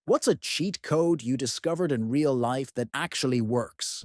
What's a cheat code you discovered in real life that actually works?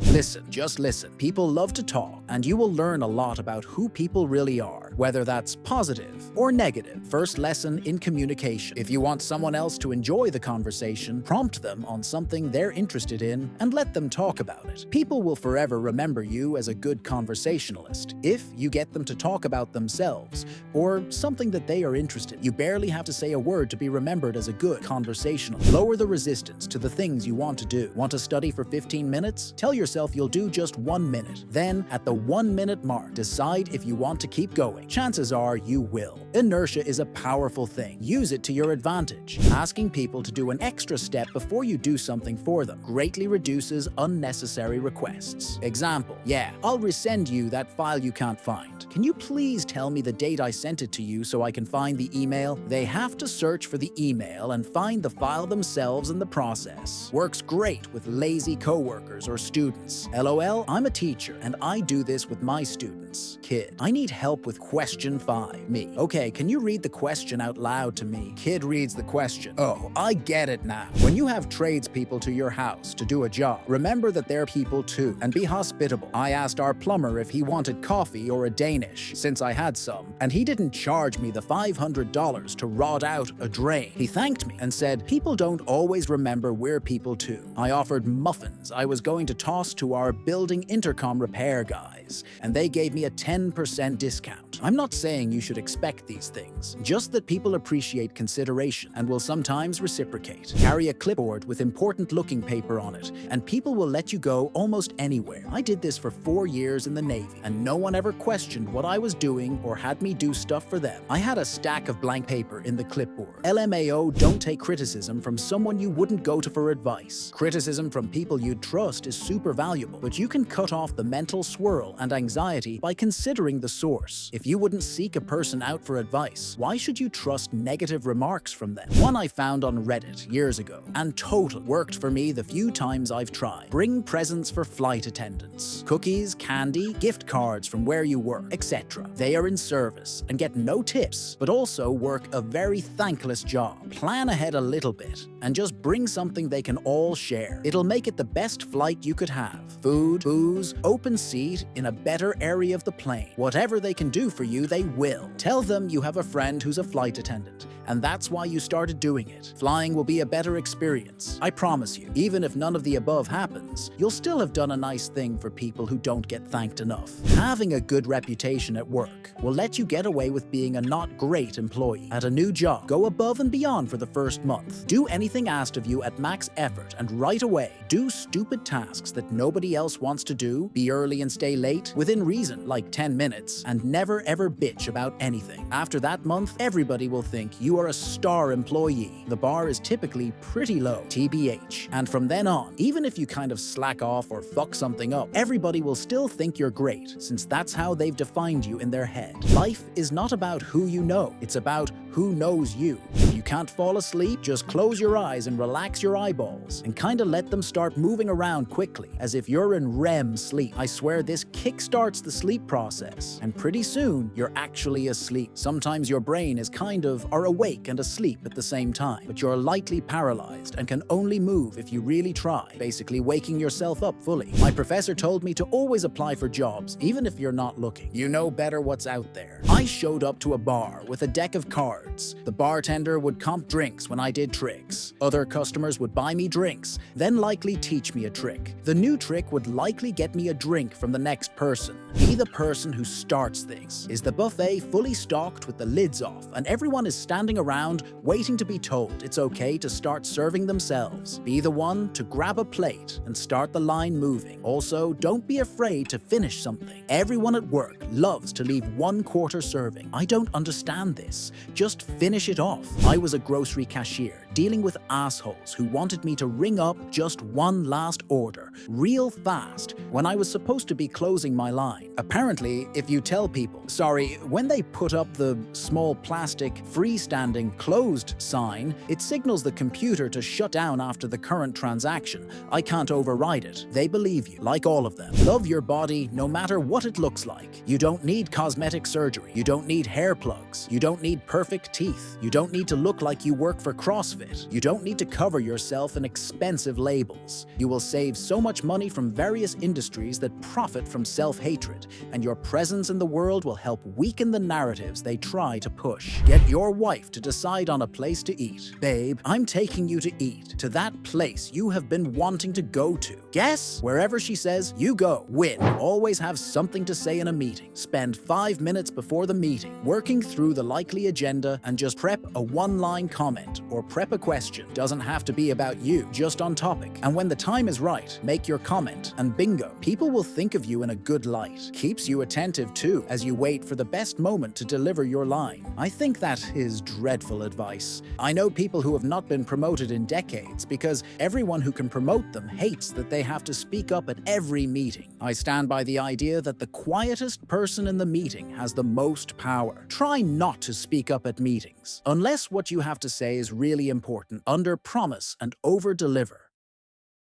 Listen, just listen. People love to talk, and you will learn a lot about who people really are, whether that's positive or negative. First lesson in communication. If you want someone else to enjoy the conversation, prompt them on something they're interested in and let them talk about it. People will forever remember you as a good conversationalist if you get them to talk about themselves or something that they are interested in. You barely have to say a word to be remembered as a good conversationalist. Lower the resistance to the things you want to do. Want to study for 15 minutes? Tell yourself you'll do just 1 minute. Then, at the 1 minute mark, decide if you want to keep going. Chances are you will. Inertia is a powerful thing. Use it to your advantage. Asking people to do an extra step before you do something for them greatly reduces unnecessary requests. Example, yeah, I'll resend you that file you can't find. Can you please tell me the date I sent it to you so I can find the email? They have to search for the email and find the file themselves in the process. Works great with lazy coworkers or students. LOL, I'm a teacher and I do this with my students. Kid, I need help with question 5. Me, okay, can you read the question out loud to me? Kid reads the question. Oh, I get it now. When you have tradespeople to your house to do a job, remember that they're people too and be hospitable. I asked our plumber if he wanted coffee or a Danish, since I had some, and he didn't charge me the $500 to rot out a drain. He thanked me and said, people don't always remember we're people too. I offered muffins I was going to toss to our building intercom repair guys, and they gave me a 10% discount. I'm not saying you should expect these things, just that people appreciate consideration and will sometimes reciprocate. Carry a clipboard with important looking paper on it, and people will let you go almost anywhere. I did this for 4 years in the Navy, and no one ever questioned what I was doing or had me do stuff for them. I had a stack of blank paper in the clipboard. LMAO, don't take criticism from someone you wouldn't go to for advice. Criticism from people you'd trust is super valuable, but you can cut off the mental swirl and anxiety by considering the source. If you wouldn't seek a person out for advice, why should you trust negative remarks from them? One I found on Reddit years ago, and totally worked for me the few times I've tried. Bring presents for flight attendants. Cookies, candy, gift cards from where you work, etc. They are in service and get no tips, but also work a very thankless job. Plan ahead a little bit and just bring something they can all share. It'll make it the best flight you could have. Food, booze, open seat in a better area of the plane. Whatever they can do for you, they will. Tell them you have a friend who's a flight attendant, and that's why you started doing it. Flying will be a better experience. I promise you, even if none of the above happens, you'll still have done a nice thing for people who don't get thanked enough. Having a good reputation at work will let you get away with being a not great employee. At a new job, go above and beyond for the first month. Do anything asked of you at max effort, and right away, do stupid tasks that nobody else wants to do. Be early and stay late, within reason, like 10 minutes, and never ever bitch about anything. After that month, everybody will think you are a star employee. The bar is typically pretty low, TBH. And from then on, even if you kind of slack off or fuck something up, everybody will still think you're great, since that's how they've defined you in their head. Life is not about who you know, it's about who knows you. If you can't fall asleep, just close your eyes and relax your eyeballs, and kinda let them start moving around quickly, as if you're in REM sleep. I swear this kickstarts the sleep process, and pretty soon, you're actually asleep. Sometimes your brain is kind of are awake and asleep at the same time, but you're lightly paralyzed and can only move if you really try, basically waking yourself up fully. My professor told me to always apply for jobs, even if you're not looking. You know better what's out there. I showed up to a bar with a deck of cards. The bartender would comp drinks when I did tricks. Other customers would buy me drinks, then likely teach me a trick. The new trick would likely get me a drink from the next person. Be the person who starts things. Is the buffet fully stocked with the lids off and everyone is standing around waiting to be told it's okay to start serving themselves? Be the one to grab a plate and start the line moving. Also, don't be afraid to finish something. Everyone at work loves to leave 1/4 serving. I don't understand this. Just finish it off. I was a grocery cashier dealing with assholes who wanted me to ring up just one last order, real fast, when I was supposed to be closing my line. Apparently, if you tell people, sorry, when they put up the small plastic freestanding closed sign, it signals the computer to shut down after the current transaction. I can't override it. They believe you, like all of them. Love your body no matter what it looks like. You don't need cosmetic surgery. You don't need hair plugs. You don't need perfect teeth. You don't need to look like you work for CrossFit. You don't need to cover yourself in expensive labels. You will save so much money from various industries that profit from self-hatred, and your presence in the world will help weaken the narratives they try to push. Get your wife to decide on a place to eat. Babe, I'm taking you to eat, to that place you have been wanting to go to. Guess? Wherever she says, you go. Win. Always have something to say in a meeting. Spend 5 minutes before the meeting, working through the likely agenda, and just prep a one-line comment or prep a question. Doesn't have to be about you, just on topic. And when the time is right, make your comment, and bingo, people will think of you in a good light. Keeps you attentive too, as you wait for the best moment to deliver your line. I think that is dreadful advice. I know people who have not been promoted in decades because everyone who can promote them hates that they have to speak up at every meeting. I stand by the idea that the quietest person in the meeting has the most power. Try not to speak up at meetings, unless what you have to say is really important. Under promise and over deliver.